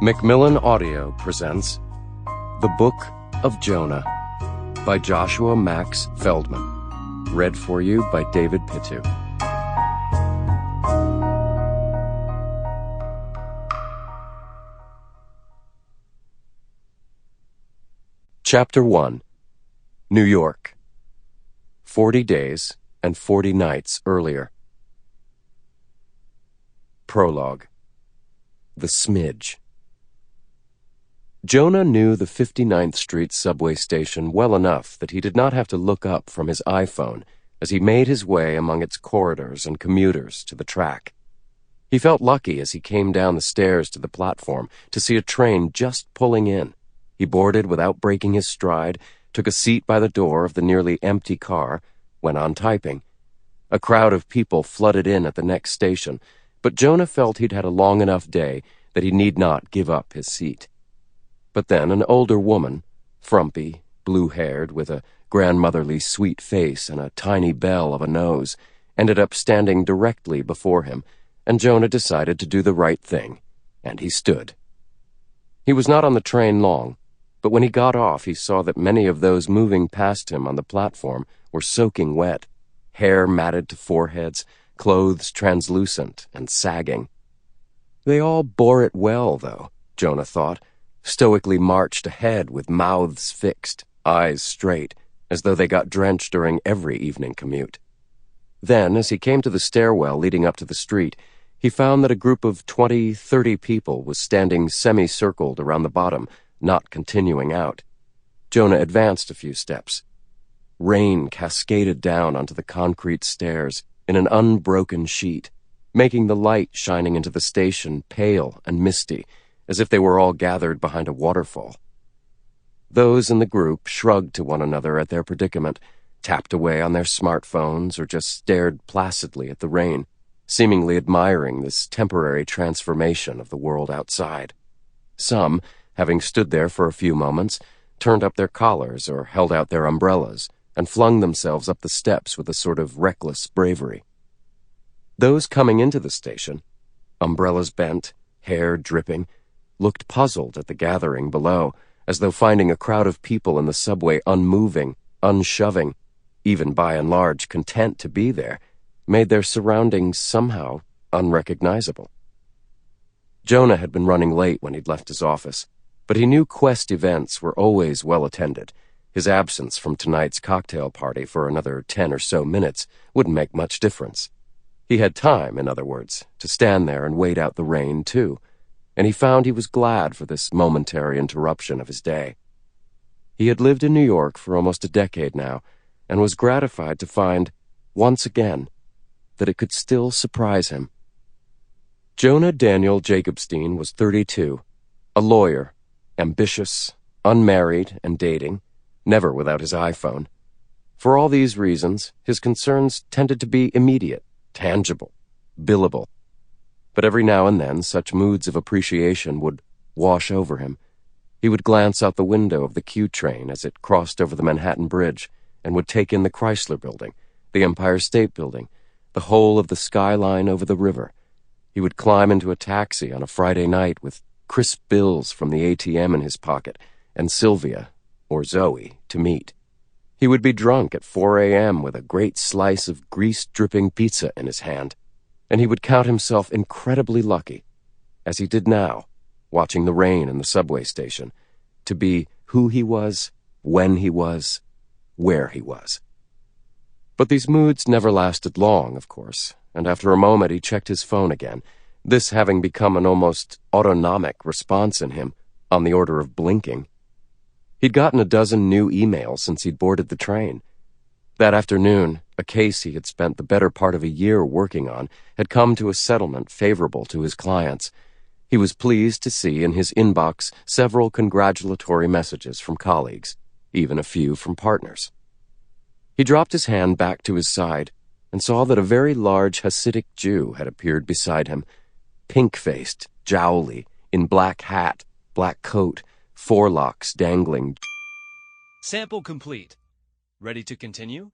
Macmillan Audio presents The Book of Jonah by Joshua Max Feldman. Read for you by David Pittu. Chapter 1. New York. 40 days and 40 nights earlier. Prologue. The Smidge. Jonah knew the 59th Street subway station well enough that he did not have to look up from his iPhone as he made his way among its corridors and commuters to the track. He felt lucky as he came down the stairs to the platform to see a train just pulling in. He boarded without breaking his stride, took a seat by the door of the nearly empty car, went on typing. A crowd of people flooded in at the next station, but Jonah felt he'd had a long enough day that he need not give up his seat. But then an older woman, frumpy, blue-haired, with a grandmotherly sweet face and a tiny bell of a nose, ended up standing directly before him, and Jonah decided to do the right thing, and he stood. He was not on the train long, but when he got off he saw that many of those moving past him on the platform were soaking wet, hair matted to foreheads, clothes translucent and sagging. They all bore it well, though, Jonah thought, stoically marched ahead with mouths fixed, eyes straight, as though they got drenched during every evening commute. Then, as he came to the stairwell leading up to the street, he found that a group of 20-30 people was standing semicircled around the bottom, not continuing out. Jonah advanced a few steps. Rain cascaded down onto the concrete stairs in an unbroken sheet, making the light shining into the station pale and misty, as if they were all gathered behind a waterfall. Those in the group shrugged to one another at their predicament, tapped away on their smartphones, or just stared placidly at the rain, seemingly admiring this temporary transformation of the world outside. Some, having stood there for a few moments, turned up their collars or held out their umbrellas and flung themselves up the steps with a sort of reckless bravery. Those coming into the station, umbrellas bent, hair dripping, looked puzzled at the gathering below, as though finding a crowd of people in the subway unmoving, unshoving, even by and large content to be there, made their surroundings somehow unrecognizable. Jonah had been running late when he'd left his office, but he knew Quest events were always well attended. His absence from tonight's cocktail party for another 10 or so minutes wouldn't make much difference. He had time, in other words, to stand there and wait out the rain, too, and he found he was glad for this momentary interruption of his day. He had lived in New York for almost a decade now, and was gratified to find, once again, that it could still surprise him. Jonah Daniel Jacobstein was 32, a lawyer, ambitious, unmarried and dating, never without his iPhone. For all these reasons, his concerns tended to be immediate, tangible, billable. But every now and then such moods of appreciation would wash over him. He would glance out the window of the Q train as it crossed over the Manhattan Bridge and would take in the Chrysler Building, the Empire State Building, the whole of the skyline over the river. He would climb into a taxi on a Friday night with crisp bills from the ATM in his pocket and Sylvia, or Zoe, to meet. He would be drunk at 4 a.m. with a great slice of grease-dripping pizza in his hand, and he would count himself incredibly lucky, as he did now, watching the rain in the subway station, to be who he was, when he was, where he was. But these moods never lasted long, of course, and after a moment he checked his phone again, this having become an almost autonomic response in him, on the order of blinking. He'd gotten a dozen new emails since he'd boarded the train. That afternoon, a case he had spent the better part of a year working on had come to a settlement favorable to his clients. He was pleased to see in his inbox several congratulatory messages from colleagues, even a few from partners. He dropped his hand back to his side and saw that a very large Hasidic Jew had appeared beside him, pink-faced, jowly, in black hat, black coat, forelocks dangling. Sample complete. Ready to continue?